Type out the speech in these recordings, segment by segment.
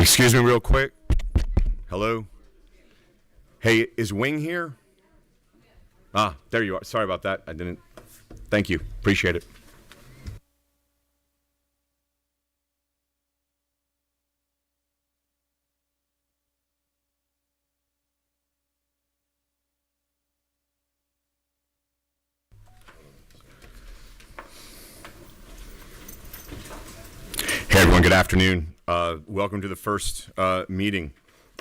Excuse me real quick. Hello? Hey, is Wing here? Ah, there you are. Sorry about that. I didn't. Thank you. Appreciate it. Hey, everyone. Good afternoon. Welcome to the first meeting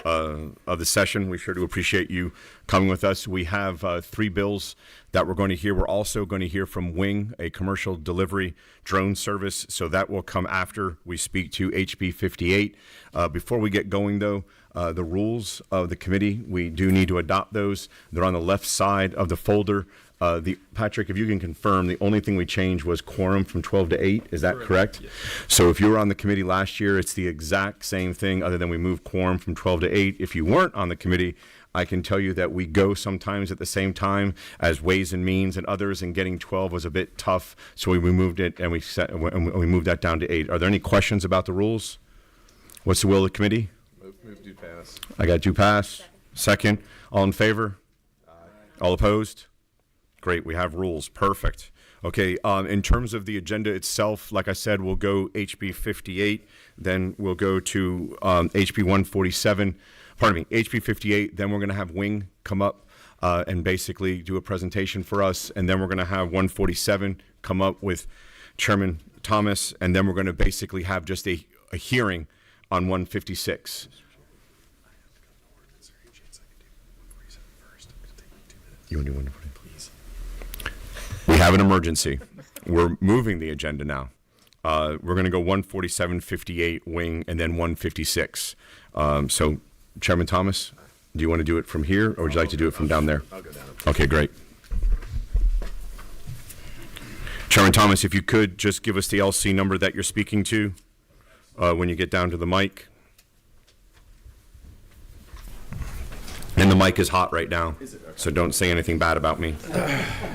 of the session. We sure do appreciate you coming with us. We have 3 bills that we're going to hear. We're also going to hear from Wing, a commercial delivery drone service. So that will come after we speak to HB 58. Before we get going, though, the rules of the committee, we do need to adopt those. They're on the left side of the folder. Patrick, if you can confirm, the only thing we changed was quorum from 12 to 8. Is that correct? Yes. So if you were on the committee last year, it's the exact same thing other than we moved quorum from 12 to 8. If you weren't on the committee, I can tell you that we go sometimes at the same time as Ways and Means and others, and getting 12 was a bit tough. So we moved it and we moved that down to 8. Are there any questions about the rules? What's the will of the committee? Move to pass. I got to pass. Second. All in favor? Aye. All opposed? Great, we have rules. Perfect. Okay, in terms of the agenda itself, like I said, we'll go HB 58, then we'll go to HB 147, HB 58, then we're going to have Wing come up and basically do a presentation for us, and then we're going to have 147 come up with Chairman Thomas, and then we're going to basically have just a hearing on 156. You want to do 147? We have an emergency. We're moving the agenda now. We're going to go 147, 58, Wing, and then 156. So, Chairman Thomas, do you want to do it from here, or would you like to do it from down there? I'll go down. Okay, great. Chairman Thomas, if you could just give us the LC number that you're speaking to when you get down to the mic. And the mic is hot right now, so don't say anything bad about me.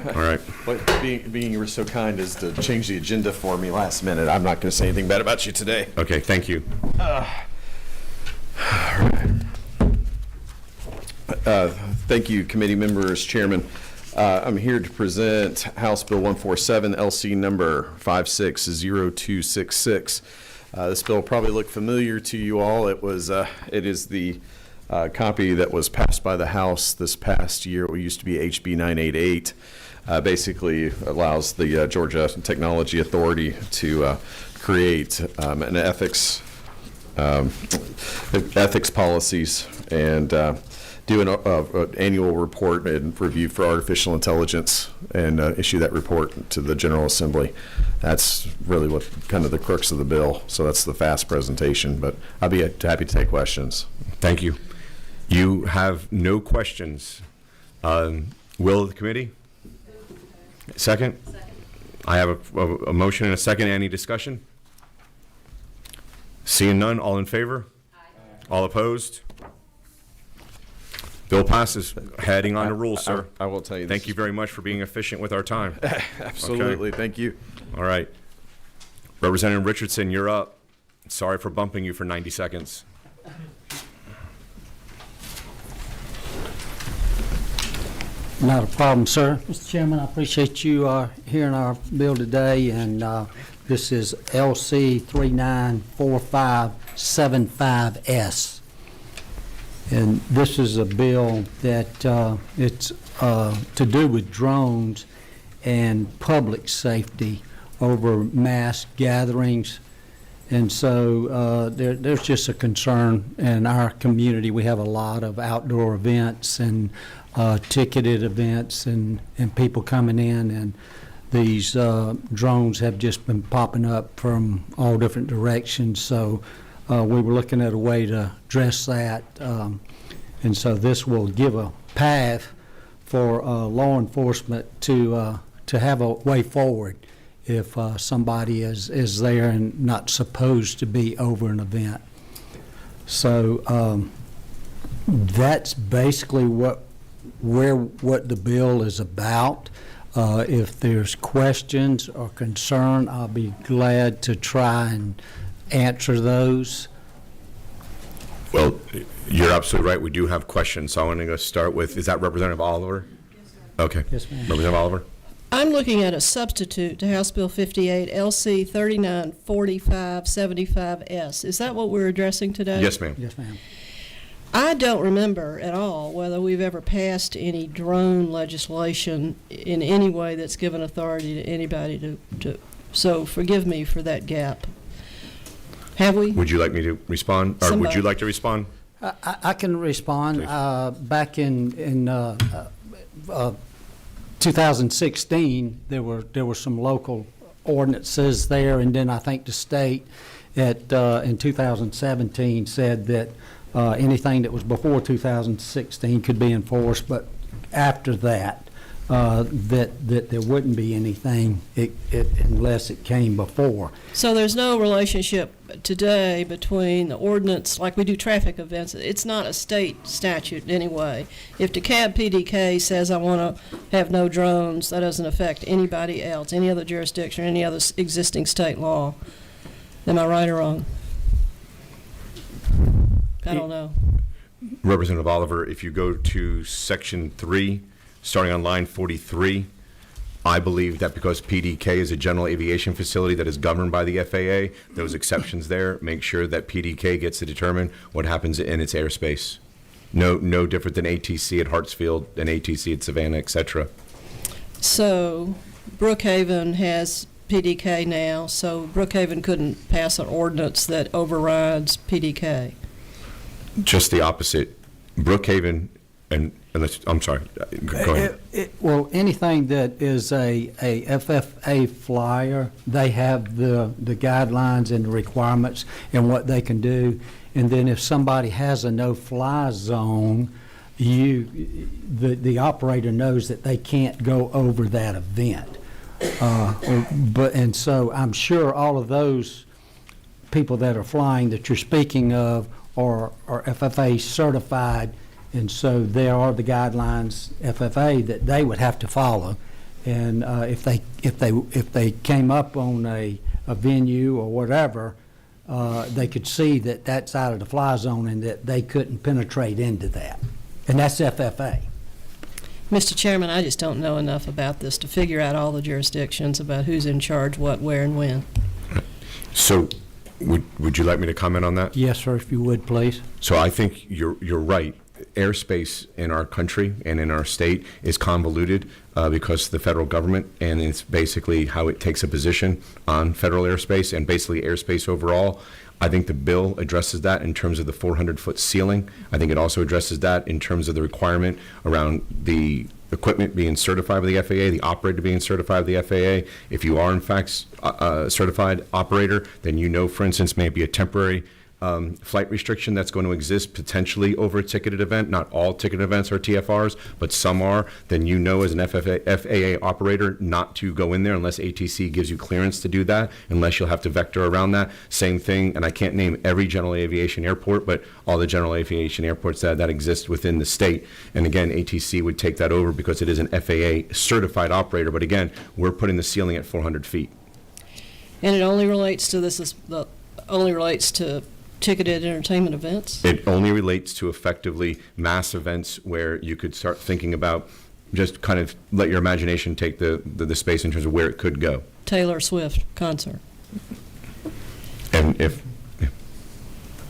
All right. But being you were so kind as to change the agenda for me last minute, I'm not going to say anything bad about you today. Okay, thank you. Thank you, committee members, Chairman. I'm here to present House Bill 147, LC number 560266. This bill will probably look familiar to you all. It is the copy that was passed by the House this past year. It used to be HB 988. Basically allows the Georgia Technology Authority to create an ethics policies and do an annual report and review for artificial intelligence and issue that report to the General Assembly. That's really what kind of the crux of the bill. So that's the fast presentation, but I'll be happy to take questions. Thank you. You have no questions. Will of the committee? Second? Second. I have a motion and a second. Any discussion? Seeing none, all in favor? Aye. All opposed? Bill passes. Heading on to rules, sir. I will tell you this. Thank you very much for being efficient with our time. Absolutely. Okay. Thank you. All right. Representative Richardson, you're up. Sorry for bumping you for 90 seconds. Not a problem, sir. Mr. Chairman, I appreciate you hearing our bill today, and this is LC 394575S. And this is a bill that it's to do with drones and public safety over mass gatherings. And so there's just a concern in our community. We have a lot of outdoor events and ticketed events and people coming in, and these drones have just been popping up from all different directions. So we were looking at a way to address that. And so this will give a path for law enforcement to have a way forward if somebody is there and not supposed to be over an event. So that's basically what the bill is about. If there's questions or concern, I'll be glad to try and answer those. Well, you're absolutely right. We do have questions, so I want to go start with, is that Representative Oliver? Yes, sir. Okay. Yes, ma'am. Representative Oliver? I'm looking at a substitute to House Bill 58, LC 394575S. Is that what we're addressing today? Yes, ma'am. Yes, ma'am. I don't remember at all whether we've ever passed any drone legislation in any way that's given authority to anybody to so forgive me for that gap. Have we? Would you like me to respond, or would Somebody. you like to respond? I can respond. Back in 2016, there were some local ordinances there, and then I think the state in 2017 said that anything that was before 2016 could be enforced, but after that, that there wouldn't be anything unless it came before. So there's no relationship today between the ordinance, like we do traffic events. It's not a state statute in any way. If DeKalb PDK says I want to have no drones, that doesn't affect anybody else, any other jurisdiction, any other existing state law. Am I right or wrong? I don't know. Representative Oliver, if you go to Section 3, starting on line 43, I believe that because PDK is a general aviation facility that is governed by the FAA, those exceptions there make sure that PDK gets to determine what happens in its airspace. No different than ATC at Hartsfield and ATC at Savannah, et cetera. So Brookhaven has PDK now, so Brookhaven couldn't pass an ordinance that overrides PDK. Just the opposite. Brookhaven I'm sorry, go ahead. Well, anything that is a FFA flyer, they have the guidelines and the requirements and what they can do. And then if somebody has a no-fly zone, the operator knows that they can't go over that event. And so I'm sure all of those people that are flying that you're speaking of are FFA certified. And so there are the guidelines, FFA, that they would have to follow. And if they came up on a venue or whatever, they could see that that's out of the fly zone and that they couldn't penetrate into that. And that's FFA. Mr. Chairman, I just don't know enough about this to figure out all the jurisdictions about who's in charge, what, where, and when. So would you like me to comment on that? Yes, sir, if you would, please. So I think you're right. Airspace in our country and in our state is convoluted because of the federal government, and it's basically how it takes a position on federal airspace and basically airspace overall. I think the bill addresses that in terms of the 400-foot ceiling. I think it also addresses that in terms of the requirement around the equipment being certified by the FAA, the operator being certified by the FAA. If you are, in fact, a certified operator, then you know, for instance, maybe a temporary flight restriction that's going to exist potentially over a ticketed event. Not all ticketed events are TFRs, but some are. Then you know as an FAA operator not to go in there unless ATC gives you clearance to do that, unless you'll have to vector around that. Same thing, and I can't name every general aviation airport, but all the general aviation airports that exist within the state. And again, ATC would take that over because it is an FAA certified operator. But again, we're putting the ceiling at 400 feet. And it only relates to ticketed entertainment events? It only relates to effectively mass events where you could start thinking about just kind of let your imagination take the space in terms of where it could go. Taylor Swift concert. And if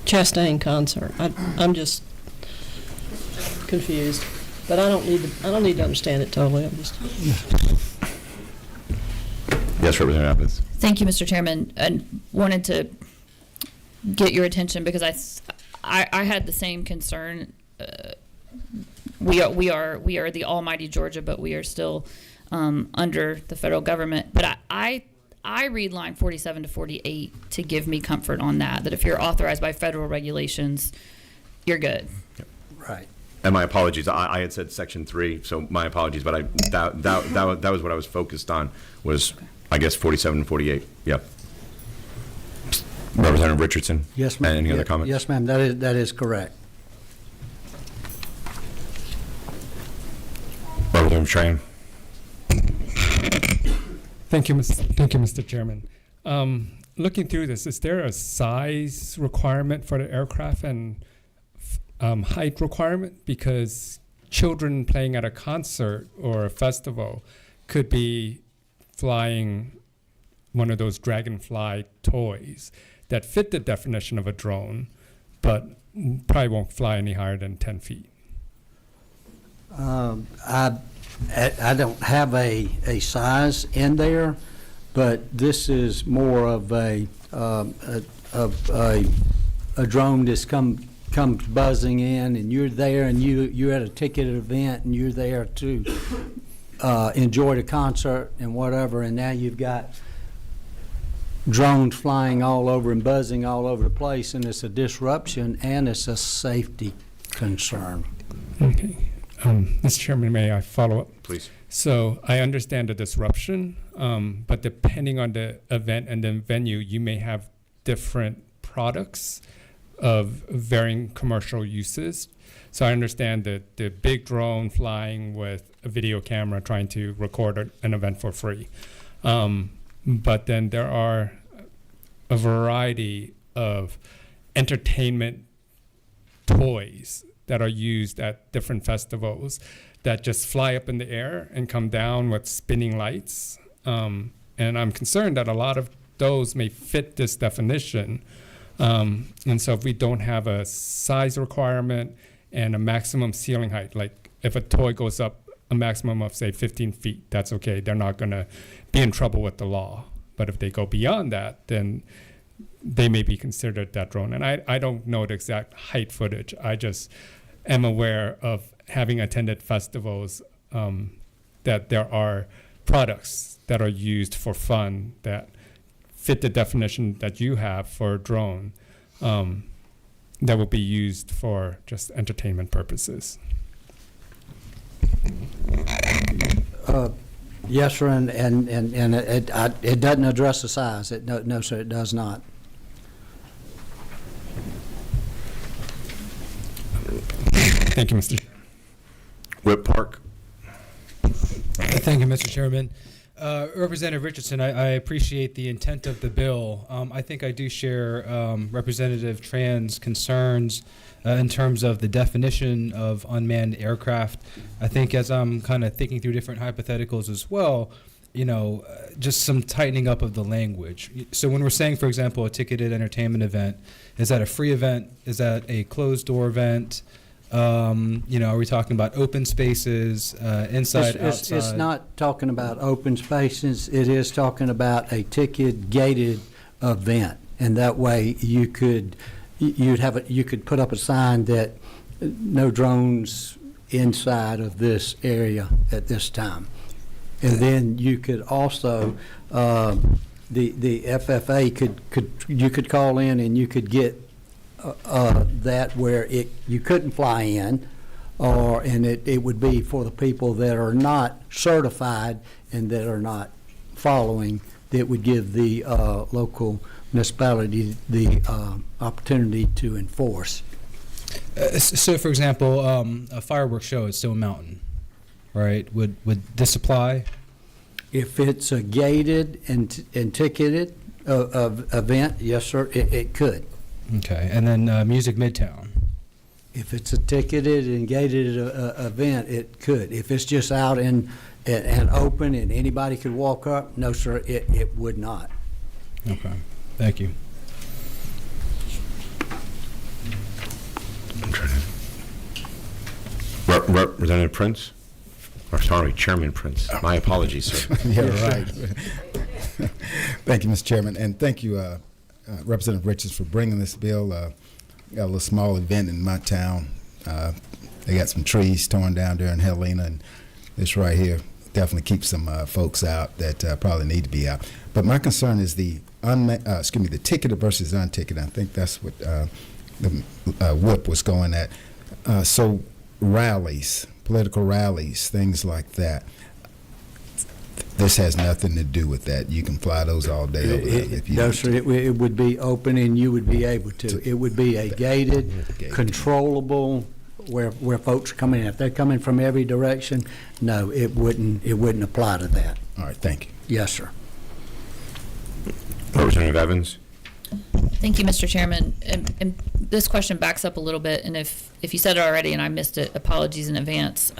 Chastain concert. I'm just confused, but I don't need to understand it totally. I'm just. yes, Representative Abbott. Thank you, Mr. Chairman. I wanted to get your attention because I had the same concern. We are the almighty Georgia, but we are still under the federal government. But I read line 47 to 48 to give me comfort on that if you're authorized by federal regulations, you're good. Yep. Right. And my apologies. I had said Section 3, so my apologies. But that was what I was focused on was, I guess, 47 and 48. Yep. Representative Richardson? Yes, ma'am. Any other comments? Yes, ma'am. That is correct. Representative Tran? Thank you, Mr. Chairman. Looking through this, is there a size requirement for the aircraft, and height requirement because children playing at a concert or a festival could be flying one of those dragonfly toys that fit the definition of a drone, but probably won't fly any higher than 10 feet. I don't have a size in there, but this is more of a drone that's comes buzzing in, and you're there, and you're at a ticketed event, and you're there to enjoy the concert and whatever, and now you've got drones flying all over and buzzing all over the place, and it's a disruption and it's a safety concern. Okay. Mr. Chairman, may I follow up? Please. So I understand the disruption, but depending on the event and the venue, you may have different products of varying commercial uses. So I understand that the big drone flying with a video camera trying to record an event for free. But then there are a variety of entertainment toys that are used at different festivals that just fly up in the air and come down with spinning lights. And I'm concerned that a lot of those may fit this definition. And so if we don't have a size requirement and a maximum ceiling height, like if a toy goes up a maximum of, say, 15 feet, that's okay. They're not going to be in trouble with the law. But if they go beyond that, then they may be considered that drone. And I don't know the exact height footage. I just am aware of having attended festivals that there are products that are used for fun that fit the definition that you have for a drone that will be used for just entertainment purposes. Yes, sir, and it doesn't address the size. No, sir, it does not. Thank you, Mr. Whip Park. Thank you, Mr. Chairman. Representative Richardson, I appreciate the intent of the bill. I think I do share Representative Tran's concerns in terms of the definition of unmanned aircraft. I think as I'm kind of thinking through different hypotheticals as well, just some tightening up of the language. So when we're saying, for example, a ticketed entertainment event, is that a free event? Is that a closed door event? Are we talking about open spaces, inside, outside? It's not talking about open spaces. It is talking about a ticket gated event, and that way you could put up a sign that no drones inside of this area at this time, and then you could also the FFA you could call in and you could get that where you couldn't fly in, and it would be for the people that are not certified and that are not following, that would give the local municipality the opportunity to enforce. So, for example, a fireworks show at Stone Mountain, right? Would this apply? If it's a gated and ticketed event, yes, sir, it could. Okay, and then Music Midtown. If it's a ticketed and gated event, it could. If it's just out and open and anybody could walk up, no, sir, it would not. Okay, thank you. Representative Prince? Or sorry, Chairman Prince. My apologies, sir. Yeah, right. Thank you, Mr. Chairman, and thank you, Representative Richards, for bringing this bill. Got a little small event in my town. They got some trees torn down there in Helena, and this right here definitely keeps some folks out that probably need to be out. But my concern is the ticketed versus unticketed. I think that's what the whip was going at. So rallies, political rallies, things like that. This has nothing to do with that. You can fly those all day over there if you No, need sir, to. it would be open and you would be able to. It would be a gated, controllable, where folks are coming in. If they're coming from every direction, no, it wouldn't apply to that. All right, thank you. Yes, sir. Representative Evans. Thank you, Mr. Chairman. And this question backs up a little bit, and if you said it already and I missed it, apologies in advance.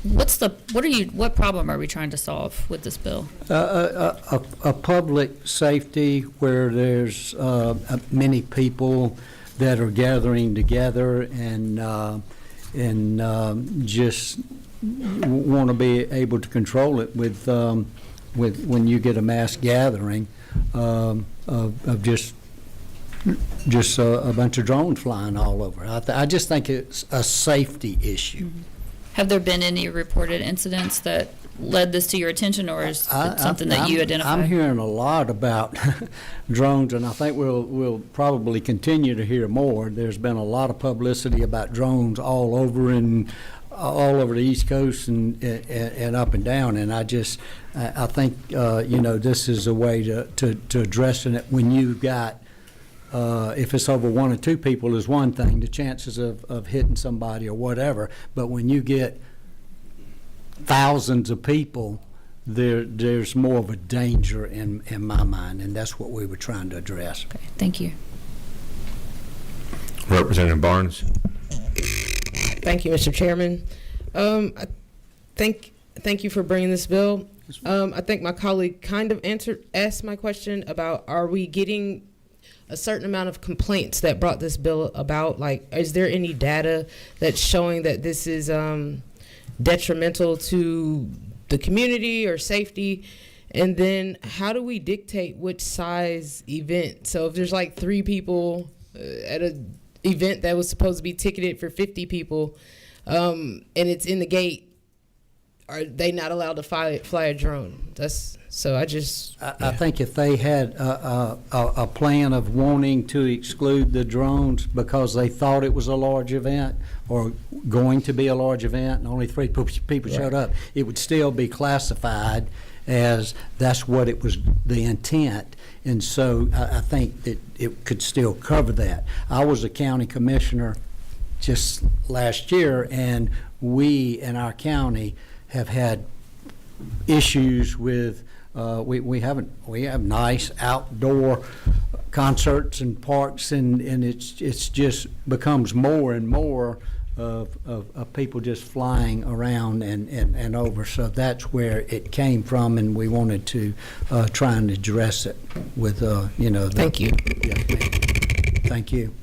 What problem are we trying to solve with this bill? A public safety where there's many people that are gathering together and just want to be able to control it with when you get a mass gathering of just a bunch of drones flying all over. I just think it's a safety issue. Mm-hmm. Have there been any reported incidents that led this to your attention, or is it something that you identified? I'm hearing a lot about drones, and I think we'll probably continue to hear more. There's been a lot of publicity about drones all over the East Coast and up and down, and I think this is a way to addressing it when you've got. If it's over one or two people is one thing, the chances of hitting somebody or whatever. But when you get thousands of people, there's more of a danger in my mind, and that's what we were trying to address. Okay, thank you. Representative Barnes. Thank you, Mr. Chairman. Thank you for bringing this bill. I think my colleague kind of asked my question about, are we getting a certain amount of complaints that brought this bill about? Like, is there any data that's showing that this is detrimental to the community or safety? And then how do we dictate which size event? So if there's like 3 people at an event that was supposed to be ticketed for 50 people, and it's in the gate, are they not allowed to fly a drone? I think if they had a plan of wanting to exclude the drones because they thought it was a large event or going to be a large event and only 3 people showed up, it would still be classified as that's what it was, the intent. And so I think that it could still cover that. I was a county commissioner just last year, and we in our county have had issues with we have nice outdoor concerts and parks, and it's just becomes more and more of people just flying around and over. So that's where it came from, and we wanted to try and address it with Thank you. Yes, ma'am. Thank you.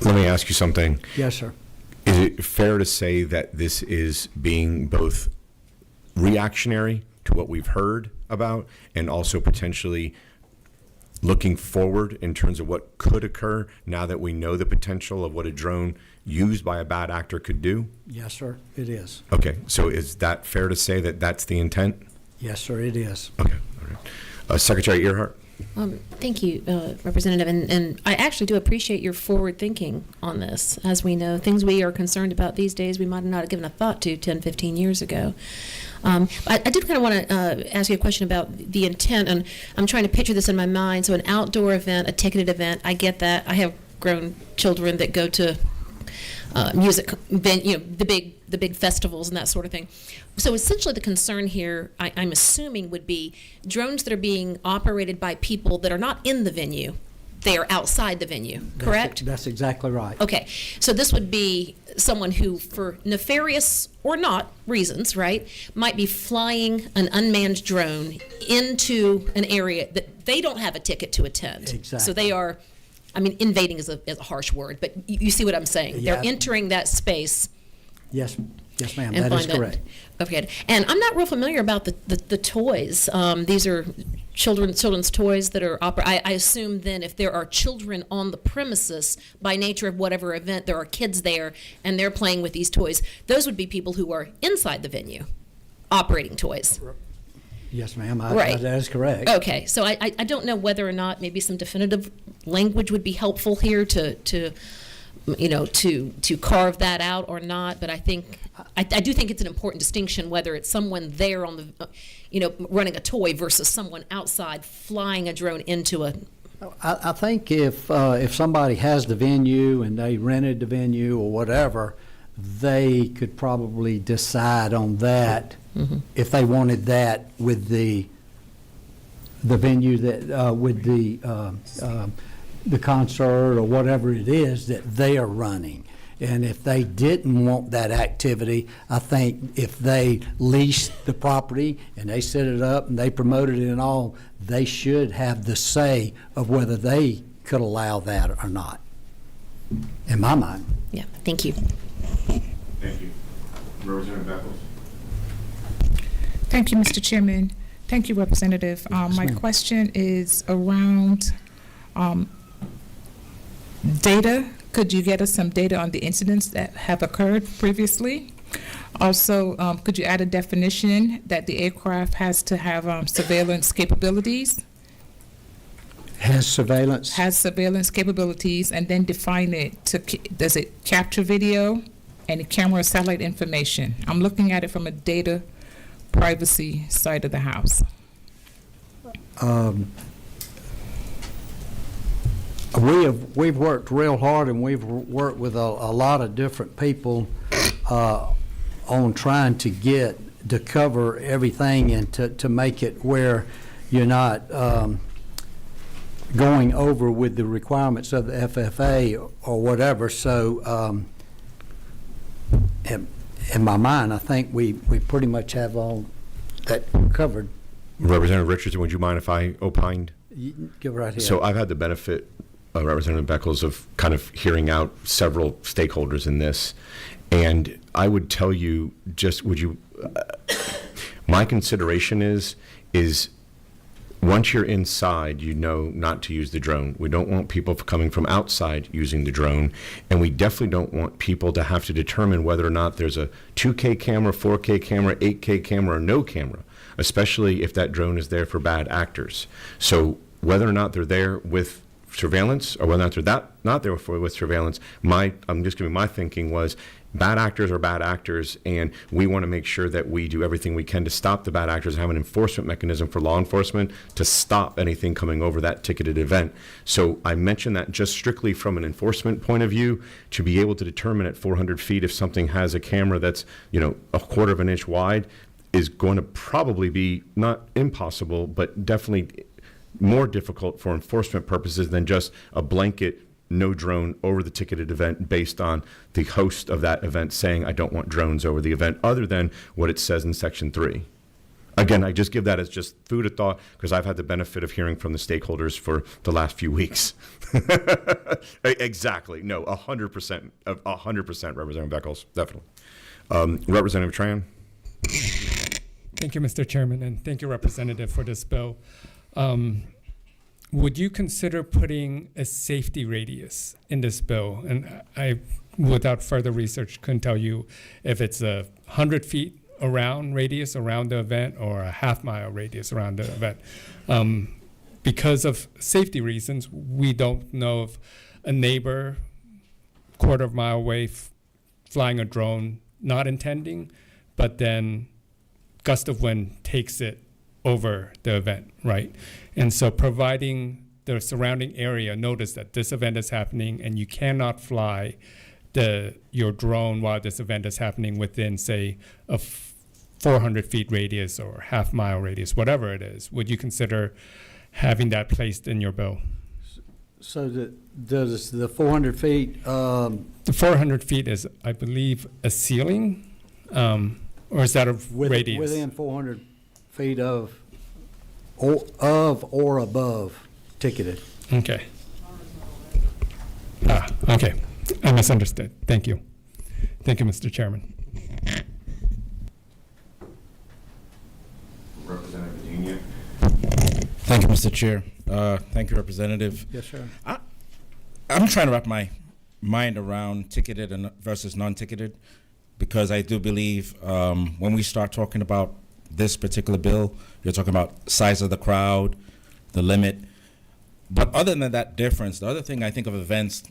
Let me ask you something. Yes, sir. Is it fair to say that this is being both reactionary to what we've heard about and also potentially looking forward in terms of what could occur now that we know the potential of what a drone used by a bad actor could do? Yes, sir, it is. Okay, so is that fair to say that that's the intent? Yes, sir, it is. Okay, all right. Secretary Earhart? Thank you, Representative, and I actually do appreciate your forward thinking on this. As we know, things we are concerned about these days we might not have given a thought to 10, 15 years ago. I did kind of want to ask you a question about the intent, and I'm trying to picture this in my mind. So an outdoor event, a ticketed event, I get that. I have grown children that go to music, the big festivals and that sort of thing. So essentially the concern here, I'm assuming, would be drones that are being operated by people that are not in the venue. They are outside the venue, correct? That's exactly right. Okay, so this would be someone who, for nefarious or not reasons, right, might be flying an unmanned drone into an area that they don't have a ticket to attend. Exactly. So they are, invading is a harsh word, but you see what I'm saying. Yeah. They're entering that space. Yes, ma'am, And that is find correct. Okay, and I'm not real familiar about the toys. These are children's toys that are I assume then if there are children on the premises, by nature of whatever event, there are kids there and they're playing with these toys. Those would be people who are inside the venue operating toys. Yes, ma'am, Right. that is correct. Okay, so I don't know whether or not maybe some definitive language would be helpful here to carve that out or not, but I do think it's an important distinction whether it's someone there on the, running a toy versus someone outside flying a drone into a. I think if somebody has the venue and they rented the venue or whatever, they could probably decide on that if they wanted that with the the venue that, with the concert or whatever it is that they are running. And if they didn't want that activity, I think if they leased the property and they set it up and they promoted it and all, they should have the say of whether they could allow that or not, in my mind. Yeah, thank you. Thank you. Representative Beckles. Thank you, Mr. Chairman. Thank you, Representative. My question is around data. Could you get us some data on the incidents that have occurred previously? Also, could you add a definition that the aircraft has to have surveillance capabilities? Has surveillance? Has surveillance capabilities, and then define it. Does it capture video and camera satellite information? I'm looking at it from a data privacy side of the house. We've worked real hard, and we've worked with a lot of different people on trying to cover everything and to make it where you're not going over with the requirements of the FFA or whatever. So in my mind, I think we pretty much have all that covered. Representative Richardson, would you mind if I opined? You can go right ahead. So I've had the benefit, Representative Beckles, of kind of hearing out several stakeholders in this. And I would tell you, my consideration is once you're inside, you know not to use the drone. We don't want people coming from outside using the drone. And we definitely don't want people to have to determine whether or not there's a 2K camera, 4K camera, 8K camera, or no camera, especially if that drone is there for bad actors. So whether or not they're there with surveillance or whether or not they're not there with surveillance, I'm just giving my thinking was bad actors are bad actors, and we want to make sure that we do everything we can to stop the bad actors and have an enforcement mechanism for law enforcement to stop anything coming over that ticketed event. So I mentioned that just strictly from an enforcement point of view, to be able to determine at 400 feet if something has a camera that's, a quarter of an inch wide is going to probably be not impossible, but definitely more difficult for enforcement purposes than just a blanket no drone over the ticketed event based on the host of that event saying, I don't want drones over the event, other than what it says in Section 3. Again, I just give that as just food of thought because I've had the benefit of hearing from the stakeholders for the last few weeks. Exactly. No, 100%, Representative Beckles, definitely. Representative Tran. Thank you, Mr. Chairman, and thank you, Representative, for this bill. Would you consider putting a safety radius in this bill? And I, without further research, couldn't tell you if it's a 100 feet around radius around the event or a half-mile radius around the event. Because of safety reasons, we don't know if a neighbor quarter of a mile away flying a drone, not intending, but then gust of wind takes it over the event, right? And so providing the surrounding area notice that this event is happening and you cannot fly your drone while this event is happening within, say, a 400 feet radius or half-mile radius, whatever it is. Would you consider having that placed in your bill? So does the 400 feet? The 400 feet is, I believe, a ceiling, or is that a radius? Within 400 feet of or above ticketed. Okay. Okay. I misunderstood. Thank you. Thank you, Mr. Chairman. Representative Virginia. Thank you, Mr. Chair. Thank you, Representative. Yes, sir. I'm trying to wrap my mind around ticketed versus non-ticketed because I do believe when we start talking about this particular bill, you're talking about size of the crowd, the limit. But other than that difference, the other thing I think of events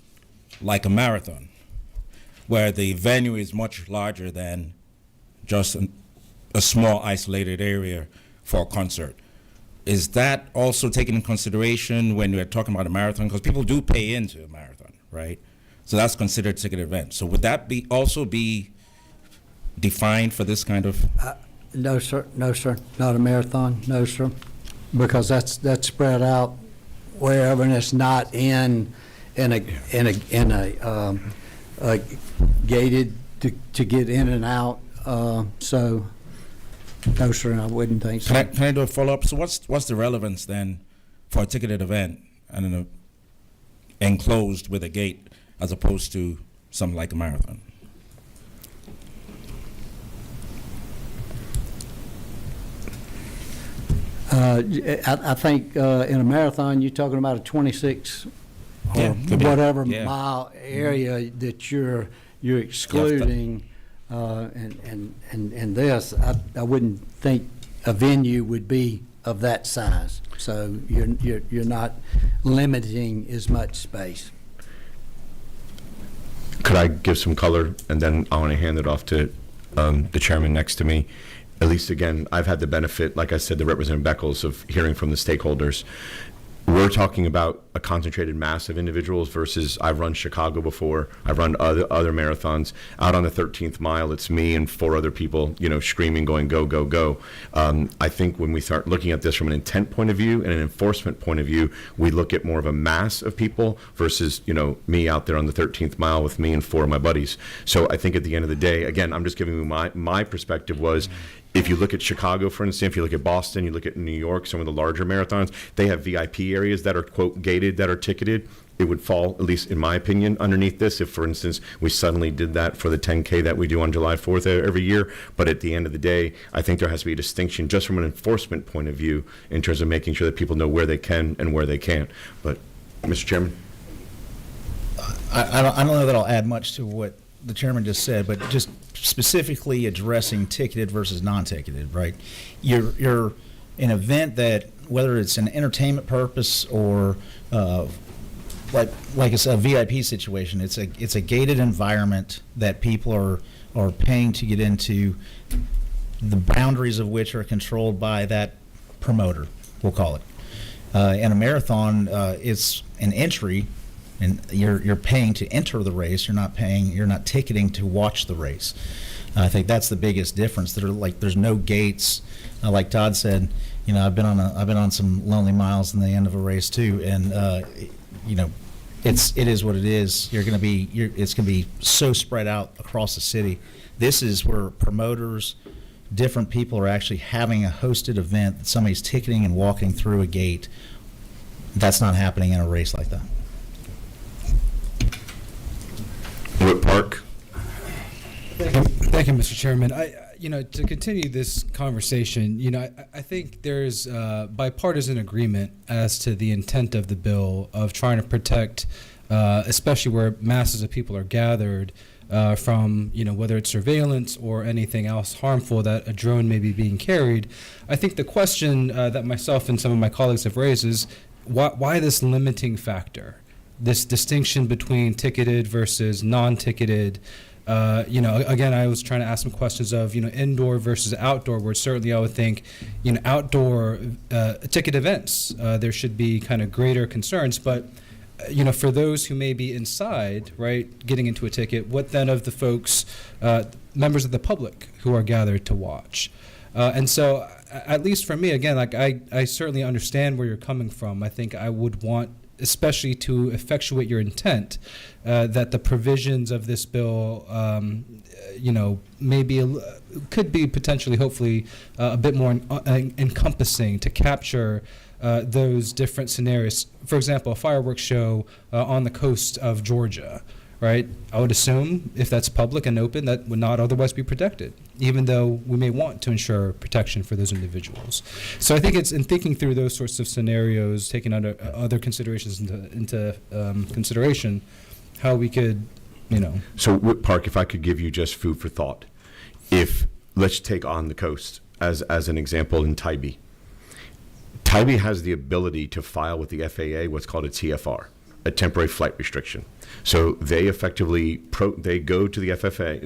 like a marathon, where the venue is much larger than just a small isolated area for a concert. Is that also taken in consideration when we're talking about a marathon? Because people do pay into a marathon, right? So that's considered a ticketed event. So would that also be defined for this kind of? No, sir. No, sir. Not a marathon. No, sir. because that's spread out wherever, and it's not in a gated to get in and out. So, no, sir, I wouldn't think so. Can I do a follow-up? So what's the relevance then for a ticketed event and an enclosed with a gate as opposed to something like a marathon? I think in a marathon, you're talking about a 26 or Yeah, could be. whatever Yeah. mile area that you're excluding. And this, I wouldn't think a venue would be of that size. So you're not limiting as much space. Could I give some color, and then I want to hand it off to the chairman next to me. At least, again, I've had the benefit, like I said, the Representative Beckles, of hearing from the stakeholders. We're talking about a concentrated mass of individuals versus I've run Chicago before. I've run other marathons. Out on the 13th mile, it's me and 4 other people, screaming, going, go, go, go. I think when we start looking at this from an intent point of view and an enforcement point of view, we look at more of a mass of people versus, me out there on the 13th mile with me and 4 of my buddies. So I think at the end of the day, again, I'm just giving you my perspective was, if you look at Chicago, for instance, if you look at Boston, you look at New York, some of the larger marathons, they have VIP areas that are, quote, gated, that are ticketed. It would fall, at least in my opinion, underneath this if, for instance, we suddenly did that for the 10K that we do on July 4th every year. But at the end of the day, I think there has to be a distinction just from an enforcement point of view in terms of making sure that people know where they can and where they can't. But, Mr. Chairman? I don't know that I'll add much to what the chairman just said, but just specifically addressing ticketed versus non-ticketed, right? You're an event that, whether it's an entertainment purpose or like it's a VIP situation, it's a gated environment that people are paying to get into, the boundaries of which are controlled by that promoter, we'll call it. And a marathon, it's an entry, and you're paying to enter the race. You're not ticketing to watch the race. I think that's the biggest difference. There's no gates. Like Todd said, I've been on some lonely miles in the end of a race too, and it is what it is. It's gonna be so spread out across the city. This is where promoters, different people are actually having a hosted event that somebody's ticketing and walking through a gate. That's not happening in a race like that. Whip Park? Thank you, Mr. Chairman. To continue this conversation, I think there's bipartisan agreement as to the intent of the bill of trying to protect, especially where masses of people are gathered, from, whether it's surveillance or anything else harmful that a drone may be being carried. I think the question that myself and some of my colleagues have raised is why this limiting factor, this distinction between ticketed versus non-ticketed. Again, I was trying to ask some questions of, indoor versus outdoor, where certainly I would think, outdoor ticket events, there should be kind of greater concerns. But, for those who may be inside, right, getting into a ticket, what then of the folks, members of the public who are gathered to watch? And so, at least for me, again, I certainly understand where you're coming from. I think I would want, especially to effectuate your intent, that the provisions of this bill, could be potentially, hopefully, a bit more encompassing to capture those different scenarios. For example, a fireworks show on the coast of Georgia, right? I would assume if that's public and open, that would not otherwise be protected, even though we may want to ensure protection for those individuals. So I think it's in thinking through those sorts of scenarios, taking other considerations into consideration, how we could, So, Whip Park, if I could give you just food for thought. Let's take on the coast as an example in Tybee. Tybee has the ability to file with the FAA what's called a TFR, a temporary flight restriction. So they effectively they go to the FAA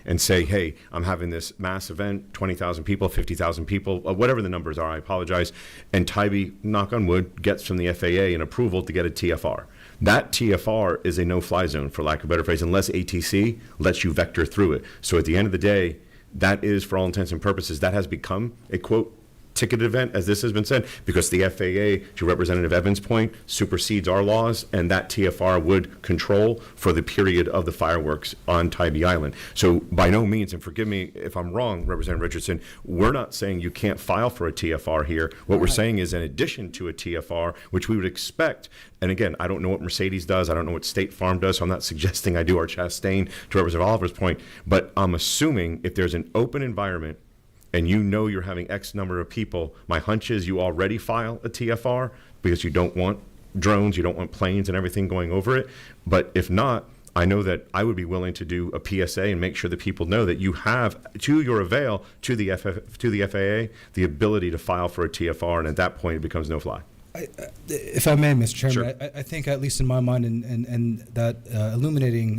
and say, hey, I'm having this mass event, 20,000 people, 50,000 people, whatever the numbers are, I apologize. And Tybee, knock on wood, gets from the FAA an approval to get a TFR. That TFR is a no-fly zone, for lack of a better phrase, unless ATC lets you vector through it. So at the end of the day, that is, for all intents and purposes, that has become a, quote, ticketed event, as this has been said, because the FAA, to Representative Evans' point, supersedes our laws, and that TFR would control for the period of the fireworks on Tybee Island. So by no means, and forgive me if I'm wrong, Representative Richardson, we're not saying you can't file for a TFR here. What we're saying is, in addition to a TFR, which we would expect, and again, I don't know what Mercedes does, I don't know what State Farm does, so I'm not suggesting I do our Chastain, to Representative Oliver's point, but I'm assuming if there's an open environment and you know you're having X number of people, my hunch is you already file a TFR because you don't want drones, you don't want planes and everything going over it. But if not, I know that I would be willing to do a PSA and make sure that people know that you have, to your avail, to the FAA, the ability to file for a TFR, and at that point it becomes no fly. If I may, Mr. Chairman, Sure. I think, at least in my mind, and that illuminating,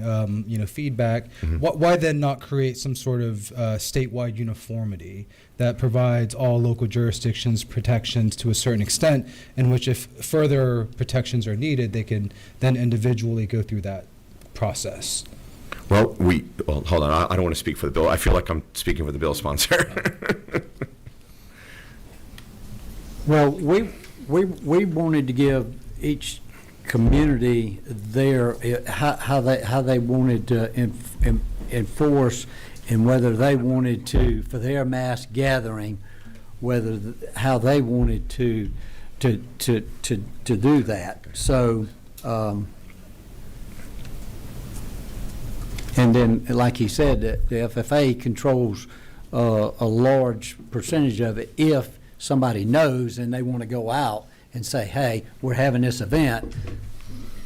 feedback, why then not create some sort of statewide uniformity that provides all local jurisdictions protections to a certain extent, in which if further protections are needed, they can then individually go through that process? Well, hold on, I don't want to speak for the bill. I feel like I'm speaking for the bill sponsor. Well, we wanted to give each community their, how they wanted to enforce, and whether they wanted to, for their mass gathering, how they wanted to do that. So, and then, like he said, the FFA controls a large percentage of it. If somebody knows and they want to go out and say, hey, we're having this event,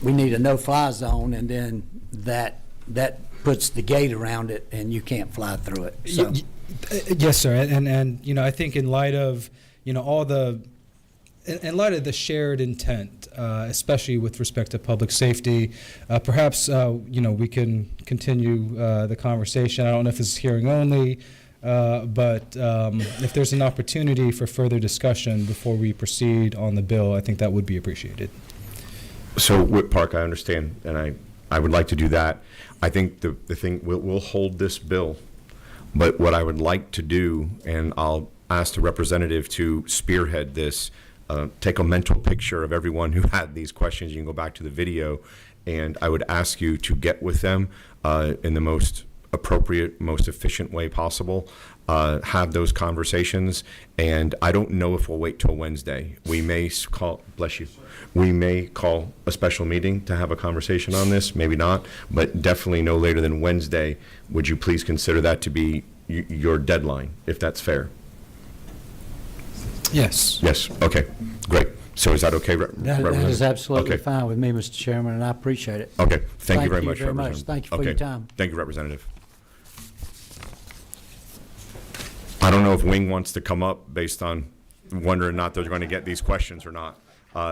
we need a no-fly zone, and then that puts the gate around it and you can't fly through it. So. Yes, sir. And I think in light of, in light of the shared intent, especially with respect to public safety, perhaps, we can continue the conversation. I don't know if it's hearing only, but if there's an opportunity for further discussion before we proceed on the bill, I think that would be appreciated. So, Whip Park, I understand, and I would like to do that. I think the thing, we'll hold this bill, but what I would like to do, and I'll ask the representative to spearhead this, take a mental picture of everyone who had these questions. You can go back to the video, and I would ask you to get with them in the most appropriate, most efficient way possible, have those conversations, and I don't know if we'll wait till Wednesday. We may call, bless you, we may call a special meeting to have a conversation on this, maybe not, but definitely no later than Wednesday. Would you please consider that to be your deadline, if that's fair? Yes. Yes, okay, great. So is that okay, That is absolutely fine with me, Mr. Chairman, and I appreciate it. Okay, thank you very much, Representative. Thank you for your time. Thank you, Representative. I don't know if Wing wants to come up based on whether or not they're going to get these questions or not.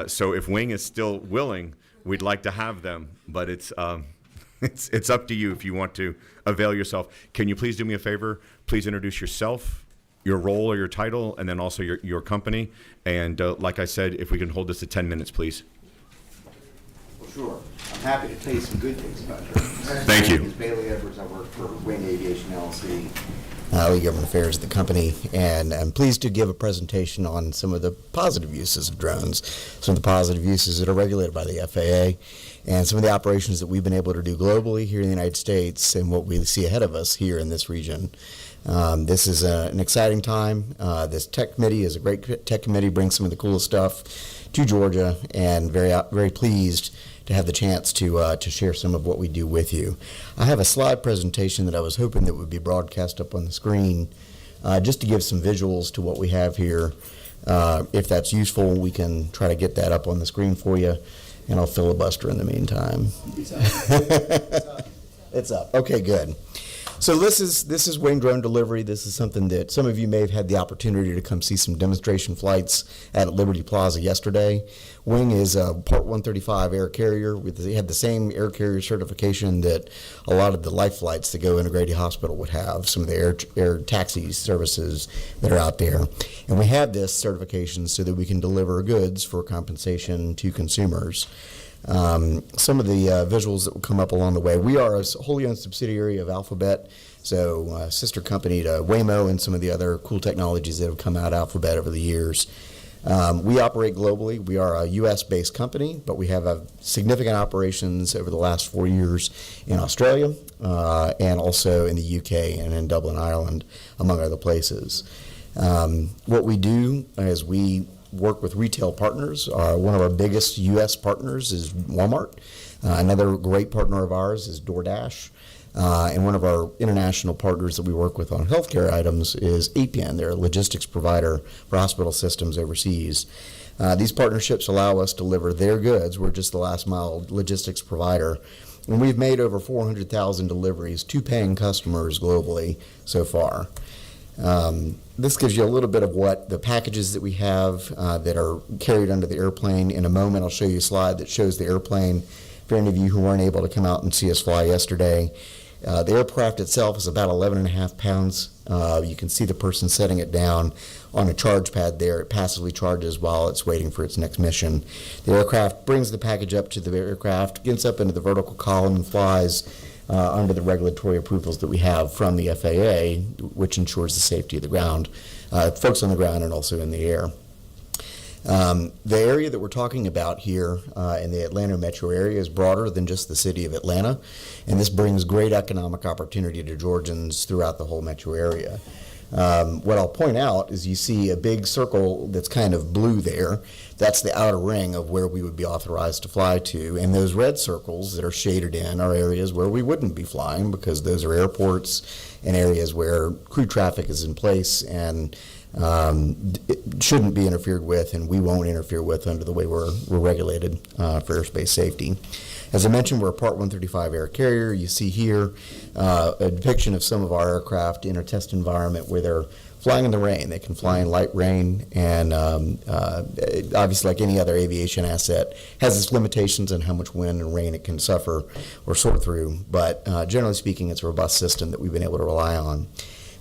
So if Wing is still willing, we'd like to have them, but it's up to you if you want to avail yourself. Can you please do me a favor? Please introduce yourself, your role or your title, and then also your company. And like I said, if we can hold this to 10 minutes, please. Well, sure. I'm happy to tell you some good things about drones. Thank you. My name is Bailey Edwards. I work for Wing Aviation LLC. Lead Government Affairs of the company, and I'm pleased to give a presentation on some of the positive uses of drones, some of the positive uses that are regulated by the FAA, and some of the operations that we've been able to do globally here in the United States and what we see ahead of us here in this region. This is an exciting time. This tech committee is a great tech committee, brings some of the coolest stuff to Georgia, and very pleased to have the chance to share some of what we do with you. I have a slide presentation that I was hoping that would be broadcast up on the screen, just to give some visuals to what we have here. If that's useful, we can try to get that up on the screen for you, and I'll filibuster in the meantime. It's up. Okay, good. So this is Wing Drone Delivery. This is something that some of you may have had the opportunity to come see some demonstration flights at Liberty Plaza yesterday. Wing is a Part 135 air carrier. They had the same air carrier certification that a lot of the life flights that go into Grady Hospital would have, some of the air taxi services that are out there. And we have this certification so that we can deliver goods for compensation to consumers. Some of the visuals that will come up along the way. We are a wholly owned subsidiary of Alphabet. So sister company to Waymo and some of the other cool technologies that have come out of Alphabet over the years. We operate globally. We are a U.S.-based company, but we have significant operations over the last 4 years in Australia and also in the U.K. and in Dublin, Ireland, among other places. What we do is we work with retail partners. One of our biggest U.S. partners is Walmart. Another great partner of ours is DoorDash. And one of our international partners that we work with on healthcare items is APN. They're a logistics provider for hospital systems overseas. These partnerships allow us to deliver their goods. We're just the last mile logistics provider. And we've made over 400,000 deliveries to paying customers globally so far. This gives you a little bit of what the packages that we have that are carried under the airplane. In a moment, I'll show you a slide that shows the airplane. For any of you who weren't able to come out and see us fly yesterday, the aircraft itself is about 11.5 pounds. You can see the person setting it down on a charge pad there. It passively charges while it's waiting for its next mission. The aircraft brings the package up to the aircraft, gets up into the vertical column, and flies under the regulatory approvals that we have from the FAA, which ensures the safety of the ground, folks on the ground and also in the air. The area that we're talking about here in the Atlanta metro area is broader than just the city of Atlanta, and this brings great economic opportunity to Georgians throughout the whole metro area. What I'll point out is you see a big circle that's kind of blue there. That's the outer ring of where we would be authorized to fly to, and those red circles that are shaded in are areas where we wouldn't be flying because those are airports and areas where crew traffic is in place and it shouldn't be interfered with, and we won't interfere with under the way we're regulated for airspace safety. As I mentioned, we're a Part 135 air carrier. You see here a depiction of some of our aircraft in a test environment where they're flying in the rain. They can fly in light rain, and obviously, like any other aviation asset, has its limitations on how much wind and rain it can suffer or sort through. But generally speaking, it's a robust system that we've been able to rely on.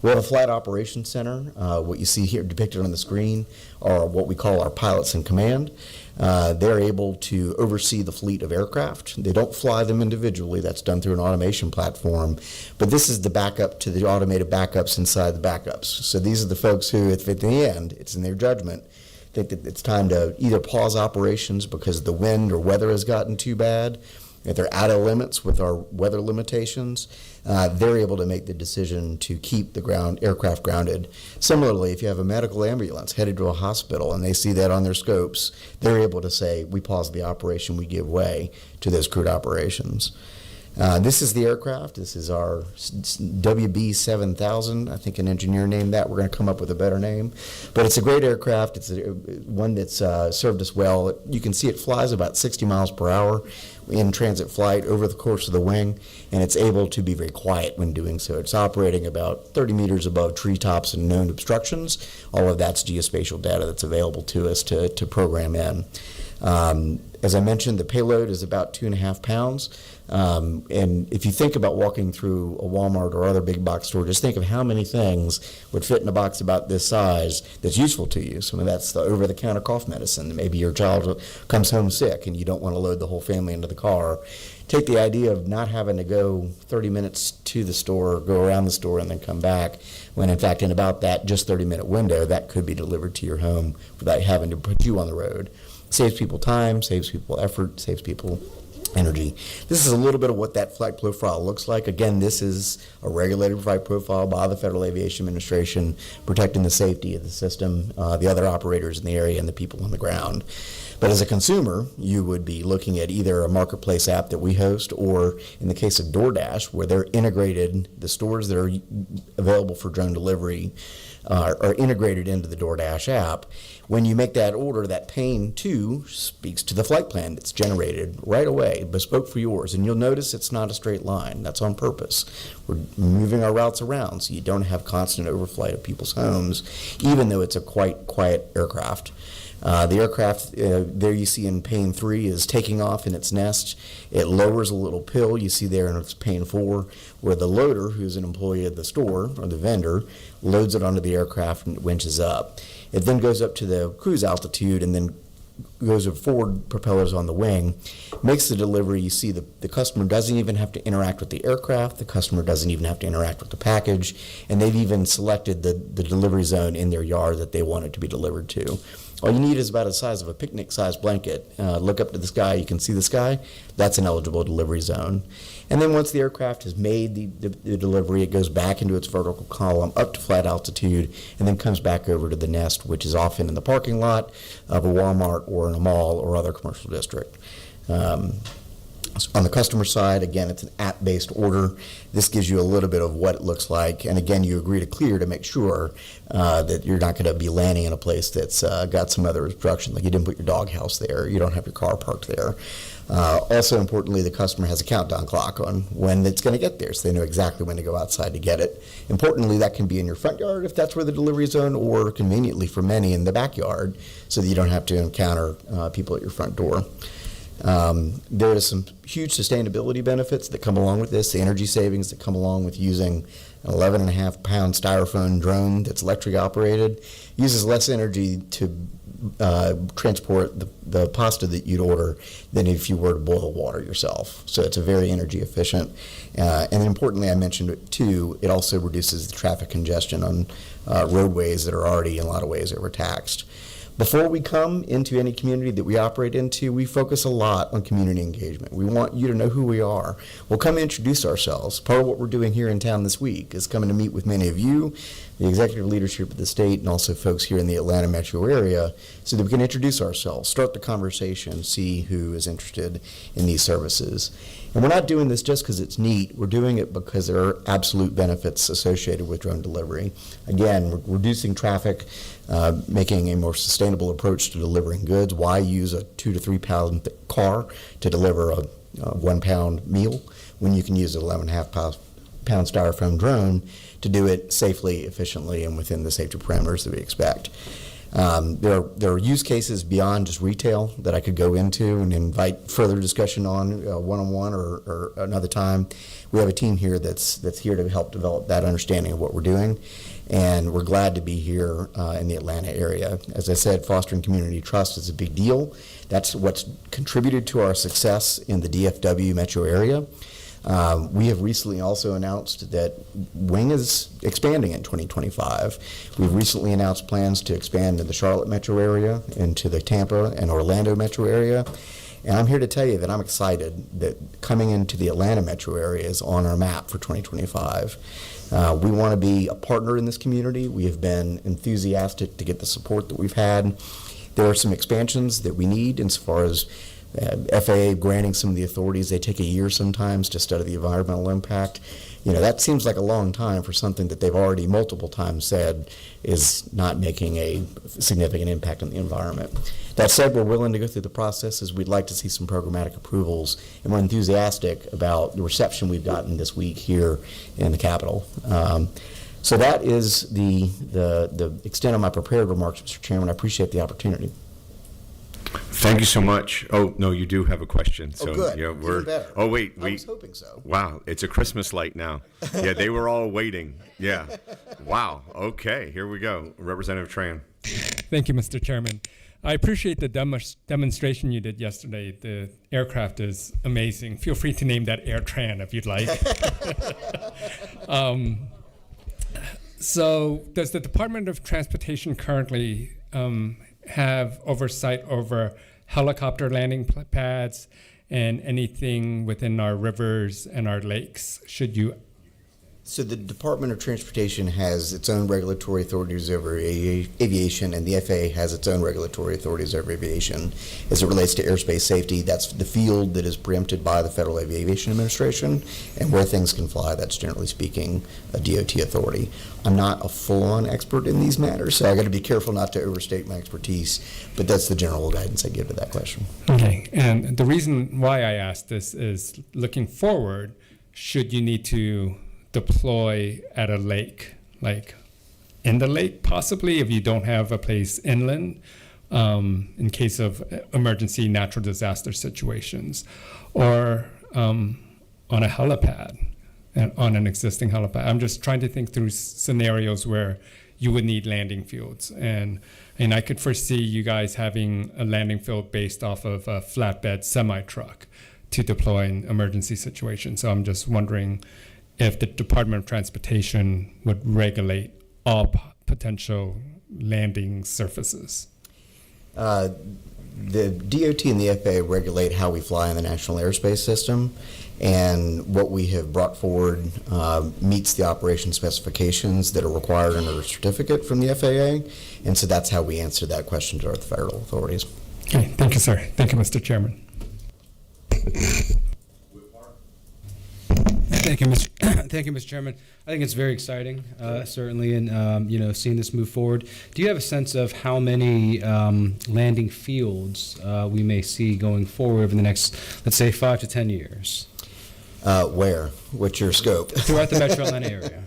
We have a flight operations center. What you see here depicted on the screen are what we call our pilots in command. They're able to oversee the fleet of aircraft. They don't fly them individually. That's done through an automation platform. But this is the backup to the automated backups inside the backups. So these are the folks who, if at the end, it's in their judgment, think that it's time to either pause operations because the wind or weather has gotten too bad, if they're out of limits with our weather limitations, they're able to make the decision to keep the aircraft grounded. Similarly, if you have a medical ambulance headed to a hospital and they see that on their scopes, they're able to say, we pause the operation, we give way to those crewed operations. This is the aircraft. This is our WB-7000. I think an engineer named that. We're going to come up with a better name. But it's a great aircraft. It's one that's served us well. You can see it flies about 60 miles per hour in transit flight over the course of the wing, and it's able to be very quiet when doing so. It's operating about 30 meters above treetops and known obstructions. All of that's geospatial data that's available to us to program in. As I mentioned, the payload is about 2.5 pounds. And if you think about walking through a Walmart or other big box store, just think of how many things would fit in a box about this size that's useful to you. Some of that's the over-the-counter cough medicine. Maybe your child comes home sick and you don't want to load the whole family into the car. Take the idea of not having to go 30 minutes to the store, go around the store, and then come back, when in fact in about that just 30-minute window, that could be delivered to your home without having to put you on the road. Saves people time, saves people effort, saves people energy. This is a little bit of what that flight profile looks like. Again, this is a regulated flight profile by the Federal Aviation Administration, protecting the safety of the system, the other operators in the area, and the people on the ground. But as a consumer, you would be looking at either a marketplace app that we host, or in the case of DoorDash, where they're integrated, the stores that are available for drone delivery are integrated into the DoorDash app. When you make that order, that pane too speaks to the flight plan that's generated right away, bespoke for yours. And you'll notice it's not a straight line. That's on purpose. We're moving our routes around so you don't have constant overflight of people's homes, even though it's a quite quiet aircraft. The aircraft, there you see in pane 3, is taking off in its nest. It lowers a little pill, you see there in its pane 4, where the loader, who's an employee of the store or the vendor, loads it onto the aircraft and winches up. It then goes up to the cruise altitude and then goes with forward propellers on the wing, makes the delivery. You see the customer doesn't even have to interact with the aircraft. The customer doesn't even have to interact with the package. And they've even selected the delivery zone in their yard that they want it to be delivered to. All you need is about the size of a picnic-sized blanket. Look up to the sky, you can see the sky. That's an eligible delivery zone. And then once the aircraft has made the delivery, it goes back into its vertical column up to flight altitude and then comes back over to the nest, which is often in the parking lot of a Walmart or in a mall or other commercial district. On the customer side, again, it's an app-based order. This gives you a little bit of what it looks like. And again, you agree to clear to make sure that you're not going to be landing in a place that's got some other obstruction, like you didn't put your doghouse there, you don't have your car parked there. Also importantly, the customer has a countdown clock on when it's going to get there, so they know exactly when to go outside to get it. Importantly, that can be in your front yard if that's where the delivery zone, or conveniently for many in the backyard, so that you don't have to encounter people at your front door. There are some huge sustainability benefits that come along with this, the energy savings that come along with using an 11.5-pound styrofoam drone that's electric operated. Uses less energy to transport the pasta that you'd order than if you were to boil water yourself. So it's a very energy efficient. And importantly, I mentioned it too, it also reduces the traffic congestion on roadways that are already in a lot of ways overtaxed. Before we come into any community that we operate into, we focus a lot on community engagement. We want you to know who we are. We'll come and introduce ourselves. Part of what we're doing here in town this week is coming to meet with many of you, the executive leadership of the state, and also folks here in the Atlanta metro area, so that we can introduce ourselves, start the conversation, see who is interested in these services. And we're not doing this just because it's neat. We're doing it because there are absolute benefits associated with drone delivery. Again, we're reducing traffic, making a more sustainable approach to delivering goods. Why use a 2 to 3 pound car to deliver a 1 pound meal when you can use an 11.5 pound styrofoam drone to do it safely, efficiently, and within the safety parameters that we expect? There are use cases beyond just retail that I could go into and invite further discussion on one-on-one or another time. We have a team here that's here to help develop that understanding of what we're doing, and we're glad to be here in the Atlanta area. As I said, fostering community trust is a big deal. That's what's contributed to our success in the DFW metro area. We have recently also announced that Wing is expanding in 2025. We've recently announced plans to expand in the Charlotte metro area, into the Tampa and Orlando metro area. And I'm here to tell you that I'm excited that coming into the Atlanta metro area is on our map for 2025. We want to be a partner in this community. We have been enthusiastic to get the support that we've had. There are some expansions that we need insofar as FAA granting some of the authorities. They take a year sometimes to study the environmental impact. You know, that seems like a long time for something that they've already multiple times said is not making a significant impact on the environment. That said, we're willing to go through the processes. We'd like to see some programmatic approvals, and we're enthusiastic about the reception we've gotten this week here in the Capitol. So that is the extent of my prepared remarks, Mr. Chairman. I appreciate the opportunity. Thank you so much. Oh, no, you do have a question. So, good. Yeah, Even better. Oh, wait. I was hoping so. Wow, it's a Christmas light now. Yeah, they were all waiting. Yeah. Wow. Okay, here we go. Representative Tran. Thank you, Mr. Chairman. I appreciate the demonstration you did yesterday. The aircraft is amazing. Feel free to name that Air Tran if you'd like. So does the Department of Transportation currently have oversight over helicopter landing pads and anything within our rivers and our lakes? So the Department of Transportation has its own regulatory authorities over aviation, and the FAA has its own regulatory authorities over aviation. As it relates to airspace safety, that's the field that is preempted by the Federal Aviation Administration, and where things can fly, that's generally speaking a DOT authority. I'm not a full-on expert in these matters, so I got to be careful not to overstate my expertise, but that's the general guidance I give to that question. Okay, and the reason why I asked this is looking forward, should you need to deploy at a lake, like in the lake possibly, if you don't have a place inland, in case of emergency natural disaster situations, or on a helipad, on an existing helipad. I'm just trying to think through scenarios where you would need landing fields. And I could foresee you guys having a landing field based off of a flatbed semi-truck to deploy in emergency situations. So I'm just wondering if the Department of Transportation would regulate all potential landing surfaces. The DOT and the FAA regulate how we fly in the National Airspace System, and what we have brought forward meets the operation specifications that are required under a certificate from the FAA, and so that's how we answer that question to our federal authorities. Okay, thank you, sir. Thank you, Mr. Chairman. Thank you, Mr. Chairman. I think it's very exciting, certainly, and seeing this move forward. Do you have a sense of how many landing fields we may see going forward over the next, let's say, 5 to 10 years? Where? What's your scope? Throughout the Metro Atlanta area.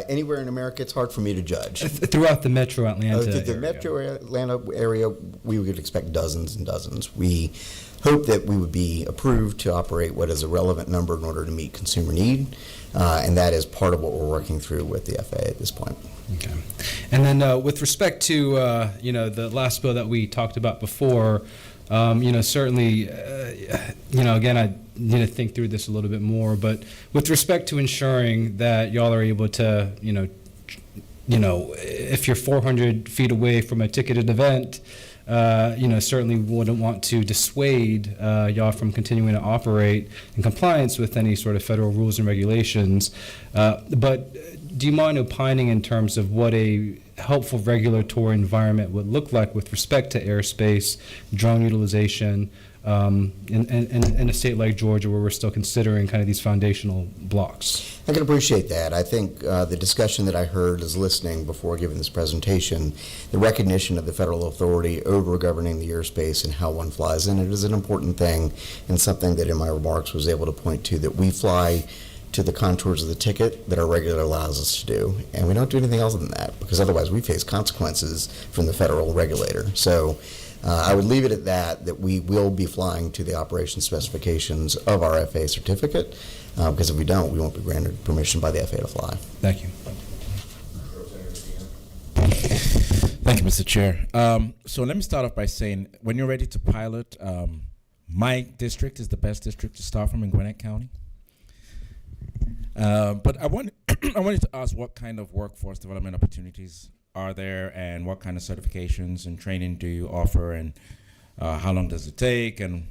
Anywhere in America, it's hard for me to judge. Throughout the Metro Atlanta area. The Metro Atlanta area, we would expect dozens and dozens. We hope that we would be approved to operate what is a relevant number in order to meet consumer need, and that is part of what we're working through with the FAA at this point. Okay. And then with respect to, the last bill that we talked about before, certainly, again, I need to think through this a little bit more, but with respect to ensuring that y'all are able to, if you're 400 feet away from a ticketed event, certainly wouldn't want to dissuade y'all from continuing to operate in compliance with any sort of federal rules and regulations. But do you mind opining in terms of what a helpful regulatory environment would look like with respect to airspace, drone utilization, in a state like Georgia where we're still considering kind of these foundational blocks? I can appreciate that. I think the discussion that I heard as listening before giving this presentation, the recognition of the federal authority over governing the airspace and how one flies in it is an important thing, and something that in my remarks was able to point to, that we fly to the contours of the ticket that our regulator allows us to do. And we don't do anything else than that, because otherwise we face consequences from the federal regulator. So I would leave it at that we will be flying to the operation specifications of our FAA certificate, because if we don't, we won't be granted permission by the FAA to fly. Thank you. Thank you, Mr. Chair. So let me start off by saying, when you're ready to pilot, my district is the best district to start from in Gwinnett County. But I wanted to ask, what kind of workforce development opportunities are there, and what kind of certifications and training do you offer, and how long does it take, and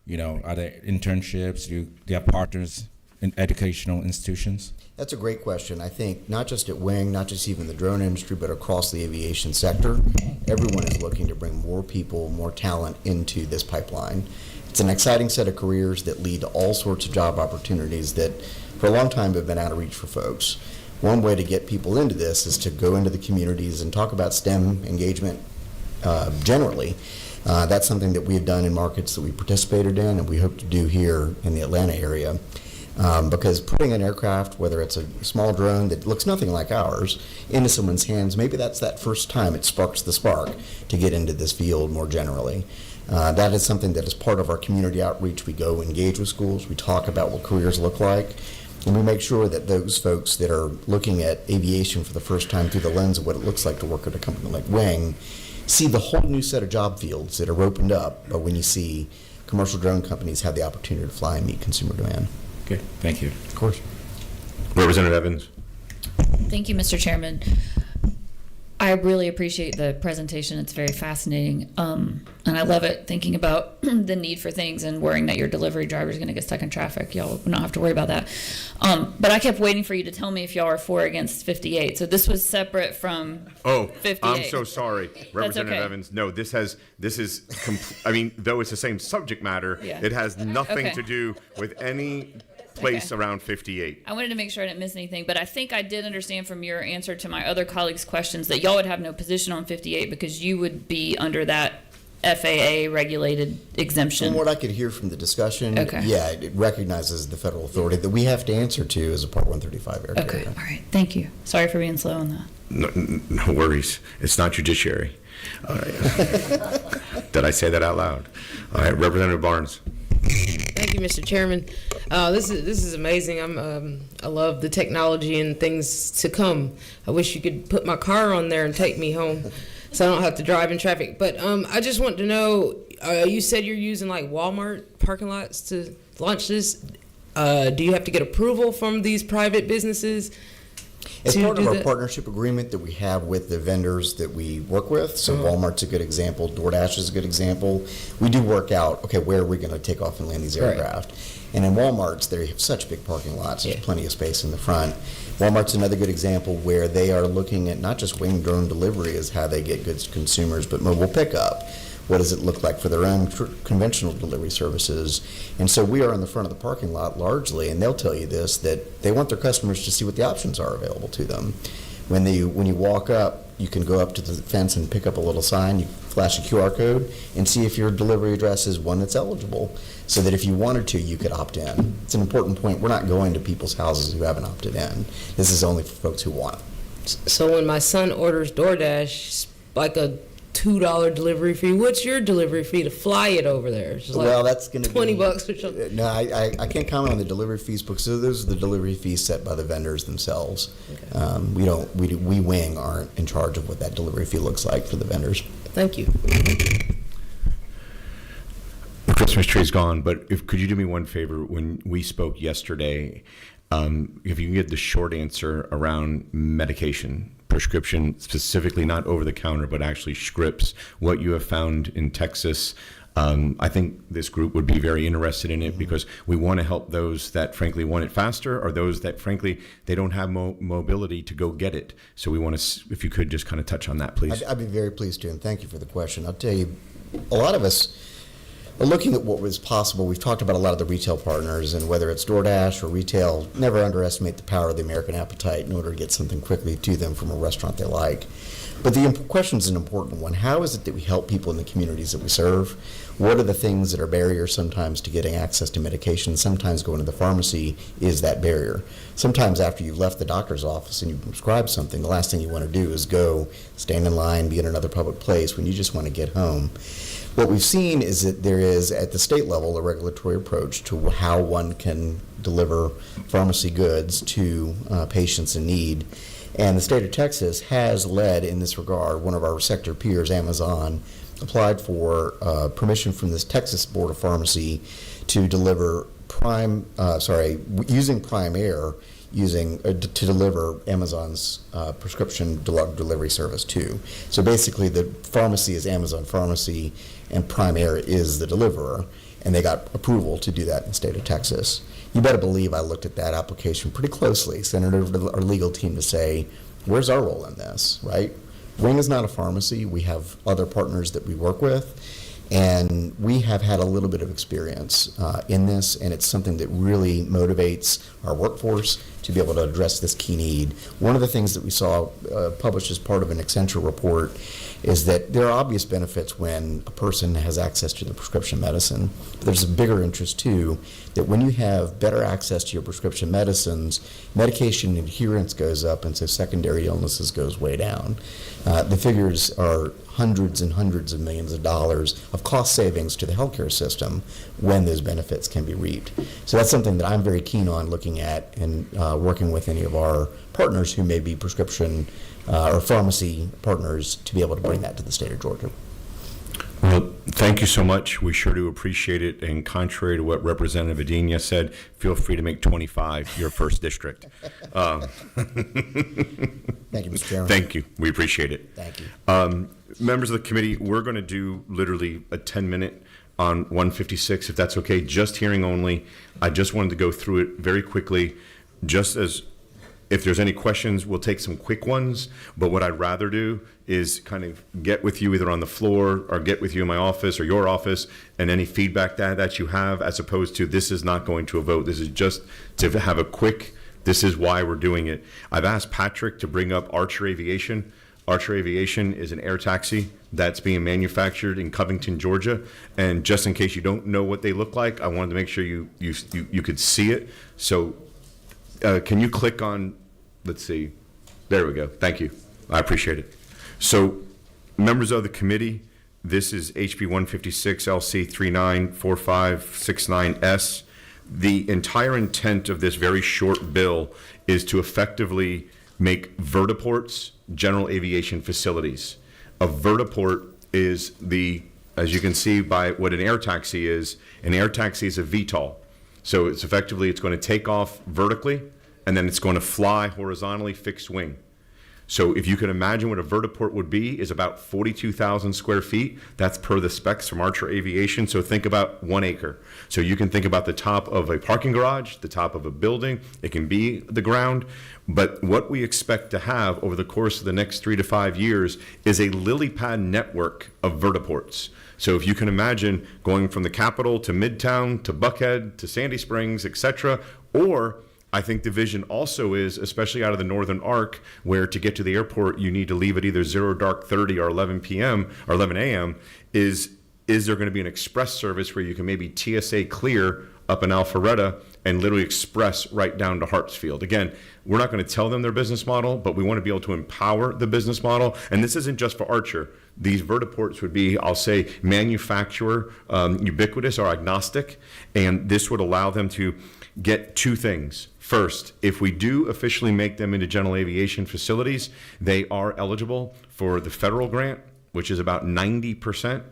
are there internships? Do you have partners in educational institutions? That's a great question. I think not just at Wing, not just even the drone industry, but across the aviation sector, everyone is looking to bring more people, more talent into this pipeline. It's an exciting set of careers that lead to all sorts of job opportunities that for a long time have been out of reach for folks. One way to get people into this is to go into the communities and talk about STEM engagement generally. That's something that we have done in markets that we participated in, and we hope to do here in the Atlanta area. Because putting an aircraft, whether it's a small drone that looks nothing like ours, into someone's hands, maybe that's that first time it sparks the spark to get into this field more generally. That is something that is part of our community outreach. We go engage with schools, we talk about what careers look like, and we make sure that those folks that are looking at aviation for the first time through the lens of what it looks like to work at a company like Wing see the whole new set of job fields that are opened up when you see commercial drone companies have the opportunity to fly and meet consumer demand. Okay, thank you. Of course. Representative Evans. Thank you, Mr. Chairman. I really appreciate the presentation. It's very fascinating. And I love it, thinking about the need for things and worrying that your delivery driver is going to get stuck in traffic. Y'all would not have to worry about that. But I kept waiting for you to tell me if y'all are for or against 58. So this was separate from 58. I'm so sorry, Representative okay. Evans. No, I mean, though it's the same subject matter, Yeah. it has nothing Okay. to do with any place around 58. I wanted to make sure I didn't miss anything, but I think I did understand from your answer to my other colleagues' questions that y'all would have no position on 58 because you would be under that FAA regulated exemption. From what I could hear from the discussion, Okay. yeah, it recognizes the federal authority that we have to answer to as a Part 135 air Okay, carrier. all right, thank you. Sorry for being slow on that. No worries. It's not judiciary. All right. Did I say that out loud? All right, Representative Barnes. Thank you, you, Mr. Chairman. This is amazing. I love the technology and things to come. I wish you could put my car on there and take me home, so I don't have to drive in traffic. But I just want to know. You said you're using like Walmart parking lots to launch this. Do you have to get approval from these private businesses? It's to part of do our that? partnership agreement that we have with the vendors that we work with. So Walmart's a good example. DoorDash is a good example. We do work out, okay, where are we going to take off and land these Right. aircraft? And in Walmart's, they have such big parking lots. There's Yeah. plenty of space in the front. Walmart's another good example where they are looking at not just wing drone delivery as how they get goods to consumers, but mobile pickup. What does it look like for their own conventional delivery services? And so we are in the front of the parking lot largely, and they'll tell you this, that they want their customers to see what the options are available to them. When you walk up, you can go up to the fence and pick up a little sign, you flash a QR code, and see if your delivery address is one that's eligible, so that if you wanted to, you could opt in. It's an important point. We're not going to people's houses who haven't opted in. This is only for folks who want it. So when my son orders DoorDash, like a $2 delivery fee, what's your delivery fee to fly it over there? It's like Well, that's going to be $20 or something. No, I can't comment on the delivery fees because those are the delivery fees set by the vendors themselves. We Wing aren't in charge of what that delivery fee looks like for the vendors. Thank you. The Christmas tree's gone, but could you do me one favor? When we spoke yesterday, if you can get the short answer around medication, prescription, specifically not over the counter, but actually scripts, what you have found in Texas. I think this group would be very interested in it because we want to help those that frankly want it faster or those that frankly they don't have mobility to go get it. So we want to, if you could just kind of touch on that, please. I'd be very pleased to, and thank you for the question. I'll tell you, a lot of us are looking at what was possible. We've talked about a lot of the retail partners, and whether it's DoorDash or retail, never underestimate the power of the American appetite in order to get something quickly to them from a restaurant they like. But the question is an important one. How is it that we help people in the communities that we serve? What are the things that are barriers sometimes to getting access to medication? Sometimes going to the pharmacy is that barrier. Sometimes after you've left the doctor's office and you've prescribed something, the last thing you want to do is go stand in line, be in another public place when you just want to get home. What we've seen is that there is, at the state level, a regulatory approach to how one can deliver pharmacy goods to patients in need. And the state of Texas has led in this regard. One of our sector peers, Amazon, applied for permission from this Texas Board of Pharmacy to deliver using Prime Air, to deliver Amazon's prescription drug delivery service too. So basically, the pharmacy is Amazon Pharmacy, and Prime Air is the deliverer, and they got approval to do that in the state of Texas. You better believe I looked at that application pretty closely, sent it over to our legal team to say, where's our role in this, right? Wing is not a pharmacy. We have other partners that we work with, and we have had a little bit of experience in this, and it's something that really motivates our workforce to be able to address this key need. One of the things that we saw published as part of an Accenture report is that there are obvious benefits when a person has access to the prescription medicine. But there's a bigger interest, too, that when you have better access to your prescription medicines, medication adherence goes up, and so secondary illnesses goes way down. The figures are hundreds and hundreds of millions of dollars of cost savings to the healthcare system when those benefits can be reaped. So that's something that I'm very keen on looking at and working with any of our partners who may be prescription or pharmacy partners to be able to bring that to the state of Georgia. Well, thank you so much. We sure do appreciate it. And contrary to what Representative Adenia said, feel free to make 25 your first district. Thank you, Mr. Chairman. Thank you. We appreciate it. Thank you. Members of the committee, we're going to do literally a 10-minute on 156, if that's okay, just hearing only. I just wanted to go through it very quickly, just as if there's any questions, we'll take some quick ones. But what I'd rather do is kind of get with you either on the floor or get with you in my office or your office and any feedback that you have, as opposed to this is not going to a vote. This is just to have a quick, this is why we're doing it. I've asked Patrick to bring up Archer Aviation. Archer Aviation is an air taxi that's being manufactured in Covington, Georgia. And just in case you don't know what they look like, I wanted to make sure you could see it. So can you click on, let's see, there we go. Thank you. I appreciate it. So members of the committee, this is HB 156 LC 394569S. The entire intent of this very short bill is to effectively make vertiports general aviation facilities. A vertiport is as you can see by what an air taxi is a VTOL. So it's going to take off vertically, and then it's going to fly horizontally, fixed wing. So if you can imagine what a vertiport would be, is about 42,000 square feet. That's per the specs from Archer Aviation. So think about 1 acre. So you can think about the top of a parking garage, the top of a building. It can be the ground. But what we expect to have over the course of the next 3 to 5 years is a lily pad network of vertiports. So if you can imagine going from the Capitol to Midtown to Buckhead to Sandy Springs, etc., or I think the vision also is, especially out of the Northern Arc, where to get to the airport you need to leave at either 0:30 or 11 p.m. or 11 a.m. Is there going to be an express service where you can maybe TSA clear up in Alpharetta and literally express right down to Hartsfield? Again, we're not going to tell them their business model, but we want to be able to empower the business model. And this isn't just for Archer. These vertiports would be, I'll say, manufacturer ubiquitous or agnostic, and this would allow them to get two things. First, if we do officially make them into general aviation facilities, they are eligible for the federal grant, which is about 90%.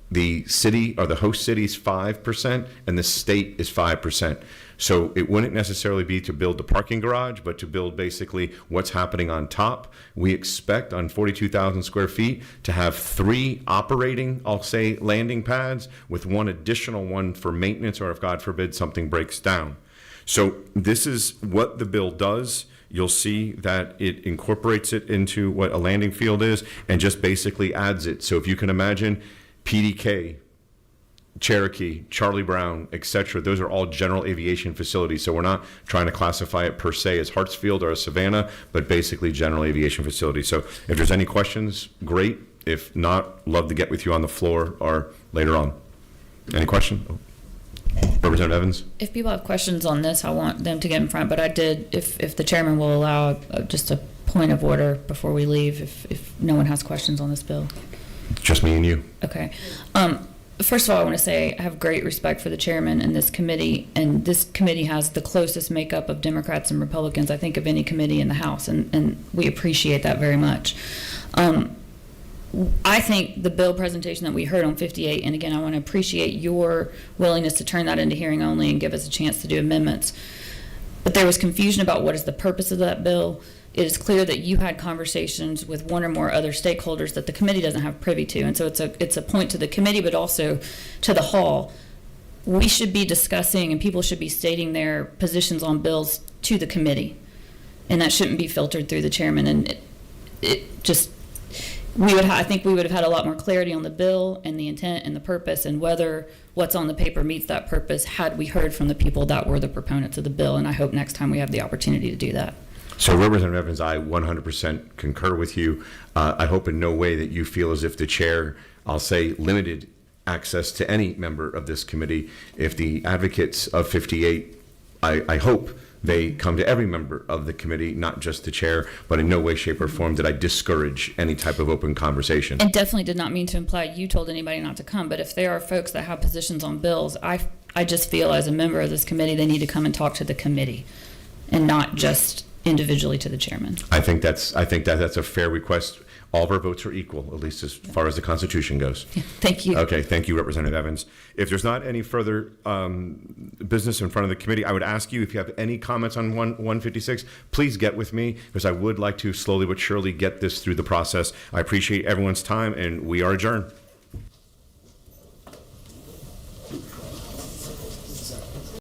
The city or the host city is 5%, and the state is 5%. So it wouldn't necessarily be to build the parking garage, but to build basically what's happening on top. We expect on 42,000 square feet to have 3 operating, I'll say, landing pads with 1 additional one for maintenance, or if God forbid something breaks down. So this is what the bill does. You'll see that it incorporates it into what a landing field is and just basically adds it. So if you can imagine PDK, Cherokee, Charlie Brown, etc., those are all general aviation facilities. So we're not trying to classify it per se as Hartsfield or a Savannah, but basically general aviation facilities. So if there's any questions, great. If not, love to get with you on the floor or later on. Any question? Representative Evans? If people have questions on this, I want them to get in front, but I did, if the chairman will allow just a point of order before we leave, if no one has questions on this bill. Just me and you. Okay. First of all, I want to say I have great respect for the chairman and this committee, and this committee has the closest makeup of Democrats and Republicans, I think, of any committee in the House, and we appreciate that very much. I think the bill presentation that we heard on 58, and again, I want to appreciate your willingness to turn that into hearing only and give us a chance to do amendments. But there was confusion about what is the purpose of that bill. It is clear that you had conversations with one or more other stakeholders that the committee doesn't have privy to. And so it's a point to the committee, but also to the hall. We should be discussing, and people should be stating their positions on bills to the committee. And that shouldn't be filtered through the chairman. And I think we would have had a lot more clarity on the bill and the intent and the purpose and whether what's on the paper meets that purpose had we heard from the people that were the proponents of the bill. And I hope next time we have the opportunity to do that. So Representative Evans, I 100% concur with you. I hope in no way that you feel as if the chair, I'll say, limited access to any member of this committee. If the advocates of 58, I hope they come to every member of the committee, not just the chair, but in no way, shape, or form did I discourage any type of open conversation. And definitely did not mean to imply you told anybody not to come, but if there are folks that have positions on bills, I just feel as a member of this committee, they need to come and talk to the committee and not just individually to the chairman. I think that's a fair request. All of our votes are equal, at least as far as the Constitution goes. Yeah, thank you. Okay, thank you, Representative Evans. If there's not any further business in front of the committee, I would ask you if you have any comments on 156, please get with me, because I would like to slowly but surely get this through the process. I appreciate everyone's time, and we are adjourned.